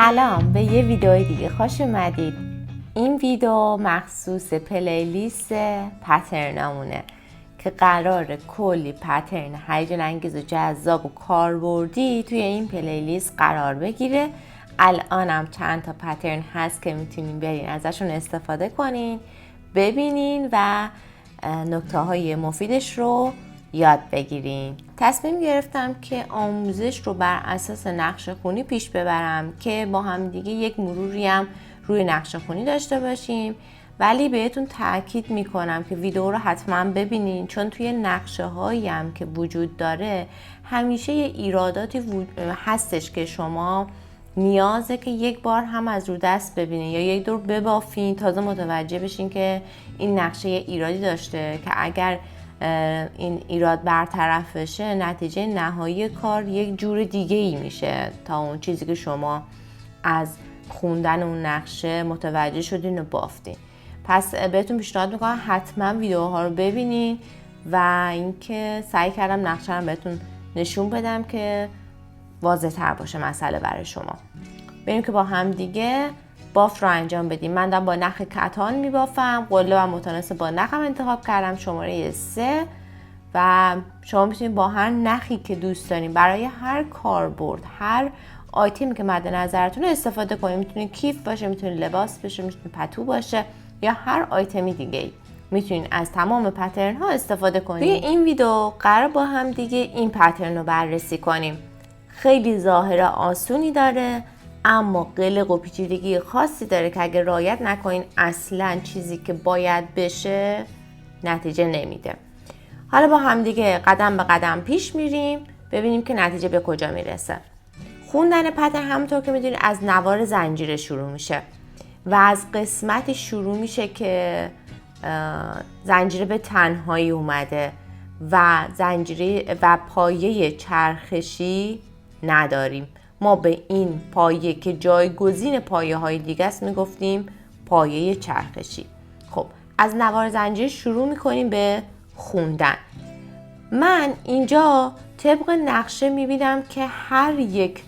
سلام، به یه ویدیو دیگه خوش اومدید. این ویدیو مخصوص پلیلیست پترنامونه که قراره کلی پترن هیجان انگیز و جذاب و کاربردی توی این پلیلیست قرار بگیره. الانم چند تا پترن هست که میتونین برین ازشون استفاده کنین، ببینین و نکته های مفیدش رو یاد بگیرین. تصمیم گرفتم که آموزش رو بر اساس نقشه خونی پیش ببرم که با هم دیگه یک مروری هم روی نقشه خونی داشته باشیم، ولی بهتون تاکید میکنم که ویدیو رو حتما ببینین، چون توی نقشه هایی هم که وجود داره همیشه یه ایراداتی هستش که شما نیازه که یک بار هم از رو دست ببینین یا یک دور ببافین تازه متوجه بشین که این نقشه یه ایرادی داشته که اگر این ایراد برطرف بشه نتیجه نهایی کار یک جور دیگه ای میشه تا اون چیزی که شما از خوندن اون نقشه متوجه شدین و بافتین. پس بهتون پیشنهاد میکنم حتما ویدیوها رو ببینین و اینکه سعی کردم نقشه رو بهتون نشون بدم که واضح تر باشه مسئله برای شما. بریم که با هم دیگه بافت رو انجام بدیم. من دارم با نخ کتان میبافم، قله و متناسب با نخم انتخاب کردم، شماره 3 و شما میتونید با هر نخی که دوست دارین برای هر کاربرد، هر آیتمی که مد نظرتون استفاده کنید. میتونه کیف باشه، میتونه لباس باشه، میتونه پتو باشه یا هر آیتمی دیگه ای. میتونین از تمام پترن ها استفاده کنید. توی این ویدیو قرار با هم دیگه این پترن رو بررسی کنیم. خیلی ظاهر آسونی داره اما قلق و پیچیدگی خاصی داره که اگه رعایت نکنین اصلا چیزی که باید بشه نتیجه نمیده. حالا با هم دیگه قدم به قدم پیش میریم ببینیم که نتیجه به کجا میرسه. خوندن پترن همونطور که میدونید از نوار زنجیره شروع میشه و از قسمتی شروع میشه که زنجیره به تنهایی اومده و زنجیره و پایه چرخشی نداریم. ما به این پایه که جایگزین پایه های دیگه است میگفتیم پایه چرخشی. خب از نوار زنجیره شروع میکنیم به خوندن. من اینجا طبق نقشه میبینم که هر یک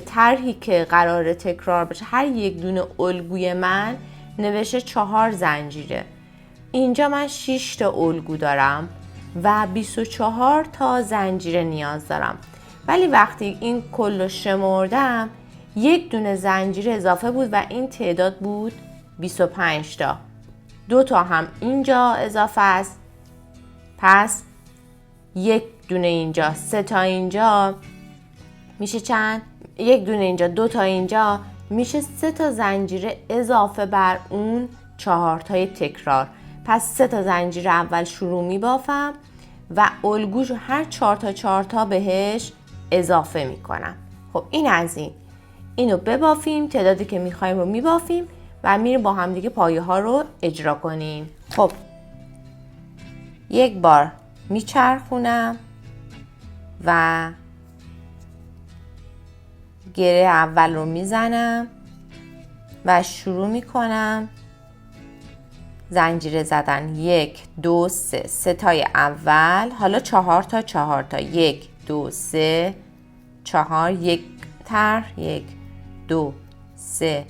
طرحی که قراره تکرار بشه، هر یک دونه الگوی من نوشته 4 زنجیره. اینجا من 6 تا الگو دارم و 24 تا زنجیره نیاز دارم، ولی وقتی این کل رو شمردم یک دونه زنجیره اضافه بود و این تعداد بود 25 تا. 2 تا هم اینجا اضافه است، پس یک دونه اینجا، 3 تا اینجا میشه چند؟ یک دونه اینجا، 2 تا اینجا میشه 3 تا زنجیره اضافه بر اون 4 تای تکرار. پس 3 تا زنجیره اول شروع میبافم و الگوشو هر 4 تا بهش اضافه میکنم. خب این از اینو ببافیم، تعدادی که میخوایم رو میبافیم و میریم با هم دیگه پایه ها رو اجرا کنیم. خب یک بار میچرخونم و گره اول رو میزنم و شروع میکنم زنجیره زدن. 1 2 3 3 تای اول، حالا 4 تا 1 2 3 4 یک طرح 1 2 3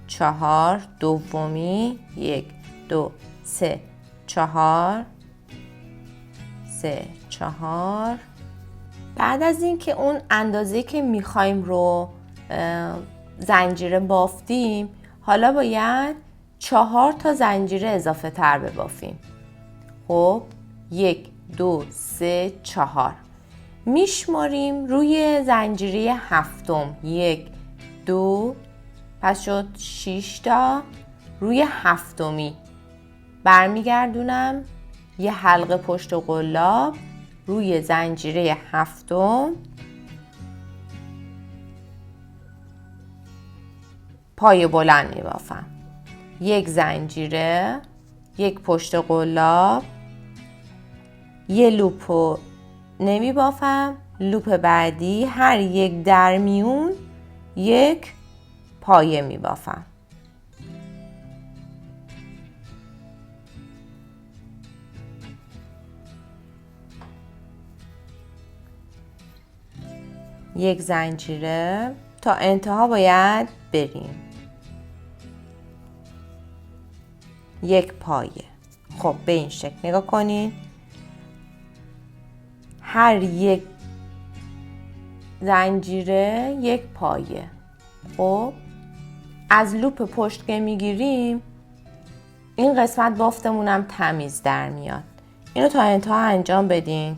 4 دومی 1 2 3 4 3 4. بعد از این که اون اندازه‌ای که میخوایم رو زنجیره بافتیم، حالا باید 4 تا زنجیره اضافه تر ببافیم. خب 1 2 3 4 میشماریم روی زنجیره هفتم. 1 2 پس شد 6 تا. روی هفتمی برمیگردونم یه حلقه پشت قلاب روی زنجیره هفتم، پای بلند میبافم. 1 زنجیره، 1 پشت قلاب، یه لوپو نمیبافم، لوپ بعدی هر یک در میون 1 پایه میبافم. یک زنجیره تا انتها باید بریم. یک پایه. خب به این شکل نگاه کنین. هر یک زنجیره یک پایه. خب از لوپ پشت که میگیریم این قسمت بافتمونم تمیز در میاد. اینو تا انتها انجام بدین.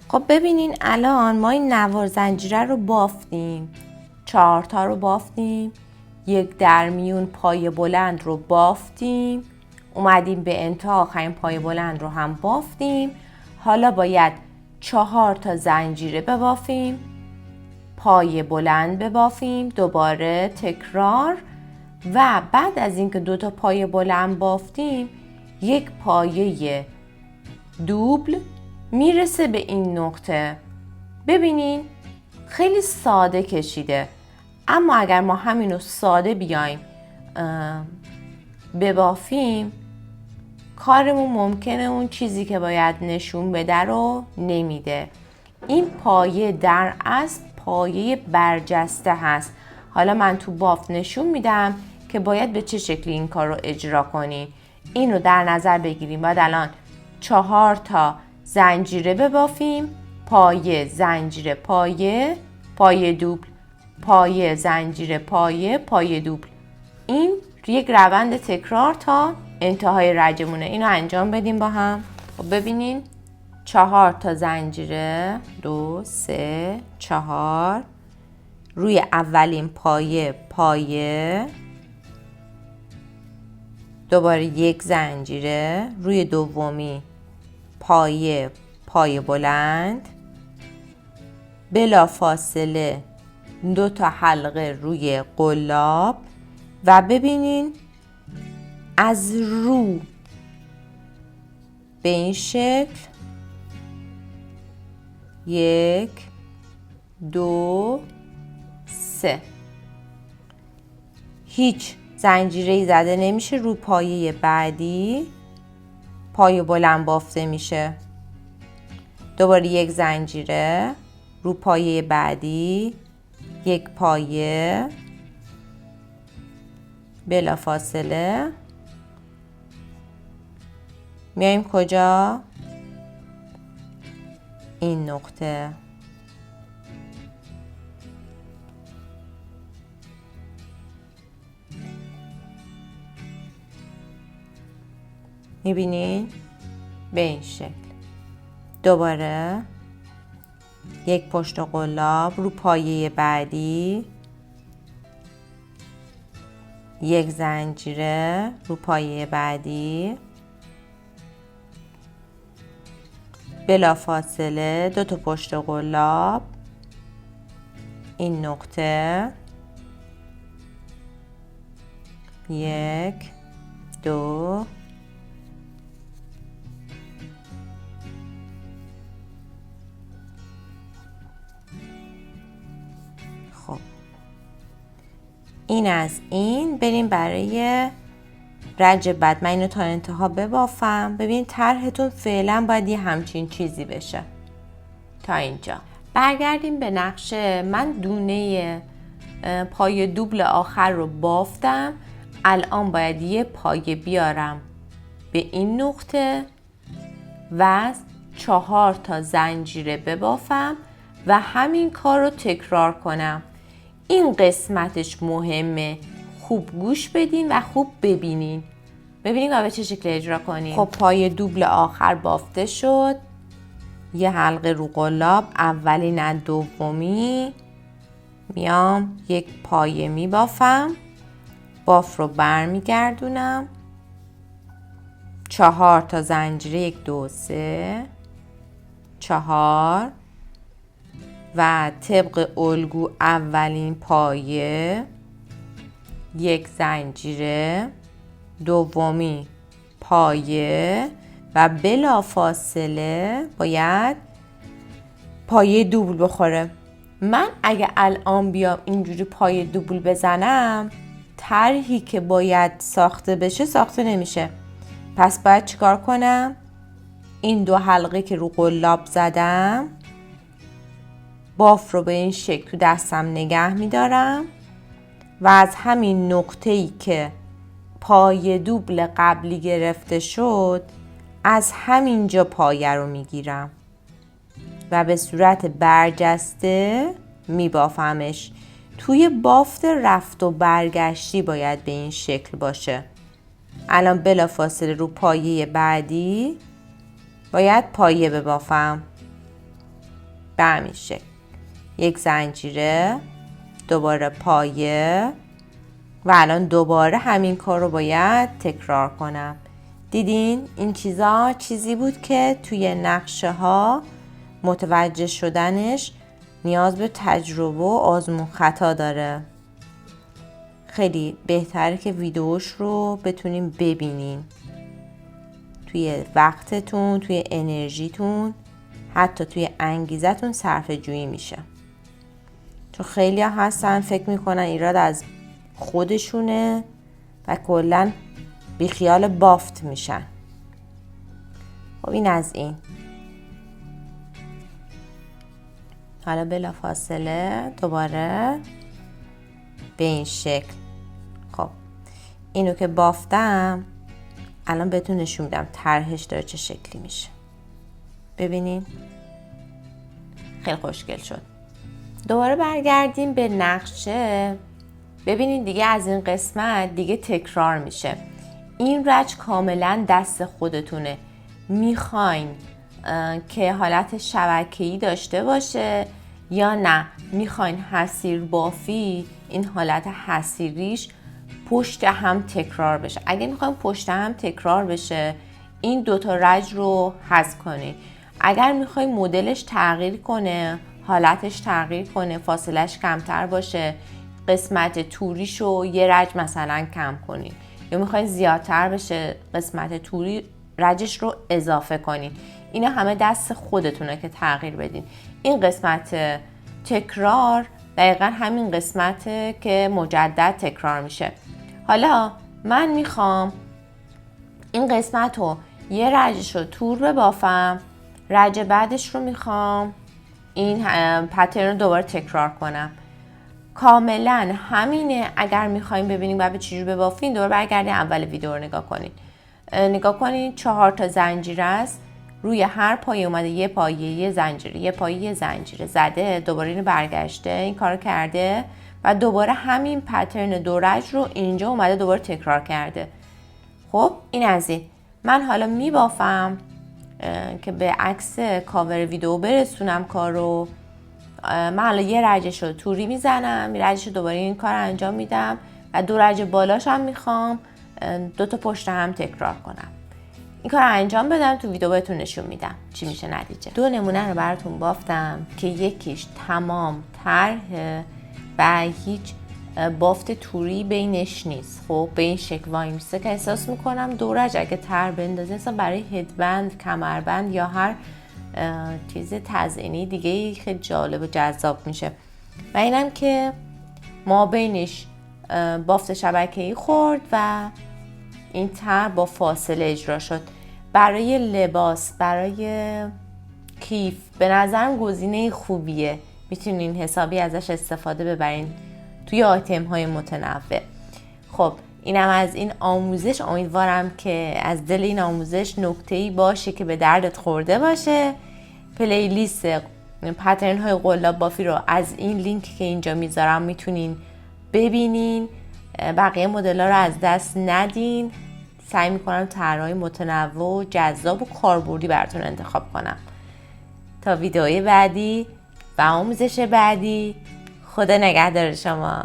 خب ببینین الان ما این نوار زنجیره رو بافتیم. 4 تا رو بافتیم. یک در میون پایه بلند رو بافتیم. اومدیم به انتها آخرین پایه بلند رو هم بافتیم. حالا باید 4 تا زنجیره ببافیم. پایه بلند ببافیم. دوباره تکرار. و بعد از اینکه 2 تا پایه بلند بافتیم یک پایه دوبل میرسه به این نقطه. ببینین خیلی ساده کشیده، اما اگر ما همینو ساده بیایم ببافیم کارمون ممکنه اون چیزی که باید نشون بده رو نمیده. این پایه در اصل پایه برجسته هست. حالا من تو بافت نشون میدم که باید به چه شکلی این کار رو اجرا کنیم. این رو در نظر بگیریم. باید الان 4 تا زنجیره ببافیم. پایه زنجیره پایه پایه دوبل پایه زنجیره پایه پایه دوبل. این یک روند تکرار تا انتهای رجمونه. اینو انجام بدیم با هم. خب ببینین 4 تا زنجیره 2 3 4 روی اولین پایه پایه، دوباره یک زنجیره روی دومی پایه پایه بلند، بلا فاصله 2 تا حلقه روی قلاب و ببینین از رو به این شکل 1 2 3 هیچ زنجیره‌ای زده نمیشه. رو پایه بعدی پایه بلند بافته میشه. دوباره یک زنجیره رو پایه بعدی، یک پایه بلا فاصله میایم کجا؟ این نقطه. میبینین؟ به این شکل. دوباره یک پشت قلاب رو پایه بعدی، یک زنجیره رو پایه بعدی، بلا فاصله 2 تا پشت قلاب، این نقطه، 1 2 خب این از این. بریم برای رج بعد. من اینو تا انتها ببافم. ببین طرحتون فعلا باید یه همچین چیزی بشه. تا اینجا برگردیم به نقشه. من دونه پایه دوبل آخر رو بافتم. الان باید یه پایه بیارم به این نقطه و 4 تا زنجیره ببافم و همین کار رو تکرار کنم. این قسمتش مهمه. خوب گوش بدین و خوب ببینین. ببینین که به چه شکل اجرا کنین. خب پایه دوبل آخر بافته شد. یه حلقه رو قلاب، اولی نه دومی، میام یک پایه میبافم، باف رو برمیگردونم، 4 تا زنجیره 1 2 3 4 و طبق الگو اولین پایه یک زنجیره، دومی پایه و بلا فاصله باید پایه دوبل بخوره. من اگه الان بیام اینجوری پایه دوبل بزنم طرحی که باید ساخته بشه ساخته نمیشه. پس باید چیکار کنم؟ این 2 حلقه که رو قلاب زدم باف رو به این شکل تو دستم نگه میدارم. و از همین نقطه‌ای که پایه دوبل قبلی گرفته شد از همینجا پایه رو میگیرم و به صورت برجسته میبافمش. توی بافت رفت و برگشتی باید به این شکل باشه. الان بلافاصله رو پایه بعدی باید پایه ببافم به همین شکل. یک زنجیره، دوباره پایه و الان دوباره همین کار رو باید تکرار کنم. دیدین این چیزا چیزی بود که توی نقشه ها متوجه شدنش نیاز به تجربه و آزمون خطا داره. خیلی بهتره که ویدیوش رو بتونین ببینین توی وقتتون، توی انرژیتون، حتی توی انگیزتون صرفه جویی میشه. چون خیلی ها هستن فکر میکنن ایراد از خودشونه و کلن بیخیال بافت میشن. خب این از این. حالا بلا فاصله دوباره به این شکل. خب اینو که بافتم الان بهتون نشون میدم طرحش داره چه شکلی میشه. ببینین خیلی خوشگل شد. دوباره برگردیم به نقشه. ببینین دیگه از این قسمت دیگه تکرار میشه. این رج کاملا دست خودتونه. میخواین که حالت شبکه‌ای داشته باشه یا نه میخواین حصیر بافی این حالت حصیریش پشت هم تکرار بشه. اگه میخواین پشت هم تکرار بشه این دوتا رج رو حذف کنید. اگر میخواین مدلش تغییر کنه، حالتش تغییر کنه، فاصلش کمتر باشه، قسمت توریشو یه رج مثلا کم کنید یا میخواین زیادتر بشه قسمت توری رجش رو اضافه کنید. اینا همه دست خودتونه که تغییر بدین. این قسمت تکرار دقیقا همین قسمته که مجدد تکرار میشه. حالا من میخوام این قسمت رو یه رجش رو تور ببافم، رج بعدش رو میخوام این پترن رو دوباره تکرار کنم. کاملا همینه. اگر میخوایم ببینیم باید چجوری ببافین دوباره برگردین اول ویدیو رو نگاه کنین 4 تا زنجیره است. روی هر پایه اومده یه پایه، یه زنجیره، یه پایه، یه زنجیره زده، دوباره اینو برگشته این کارو کرده و دوباره همین پترن دو رج رو اینجا اومده دوباره تکرار کرده. خب این از این. من حالا میبافم که به عکس کاور ویدیو برسونم کارو. من حالا یه رجش رو توری میزنم، یه رجش رو دوباره این کار انجام میدم و دو رج بالاش هم میخوام 2 تا پشت هم تکرار کنم. این کار انجام بدم تو ویدیو بهتون نشون میدم چی میشه نتیجه. 2 نمونه رو براتون بافتم که یکیش تمام طرحه و هیچ بافت توری بینش نیست. خب به این شکل وای میسته که احساس میکنم دو رج اگه تر بندازه اصلا برای هدبند، کمربند یا هر چیز تزیینی دیگه خیلی جالب و جذاب میشه. و اینم که ما بینش بافت شبکه‌ای خورد و این طرح با فاصله اجرا شد. برای لباس، برای کیف به نظرم گزینه خوبیه. میتونین حسابی ازش استفاده ببرین توی آیتم های متنوع. خب اینم از این آموزش. امیدوارم که از دل این آموزش نکته‌ای باشه که به دردت خورده باشه. پلیلیست پترن های قلاب بافی رو از این لینک که اینجا میذارم میتونین ببینین. بقیه مدل ها رو از دست ندین. سعی میکنم طرح‌های متنوع و جذاب و کاربردی براتون انتخاب کنم. تا ویدئوی بعدی و آموزش بعدی، خدا نگهدار شما.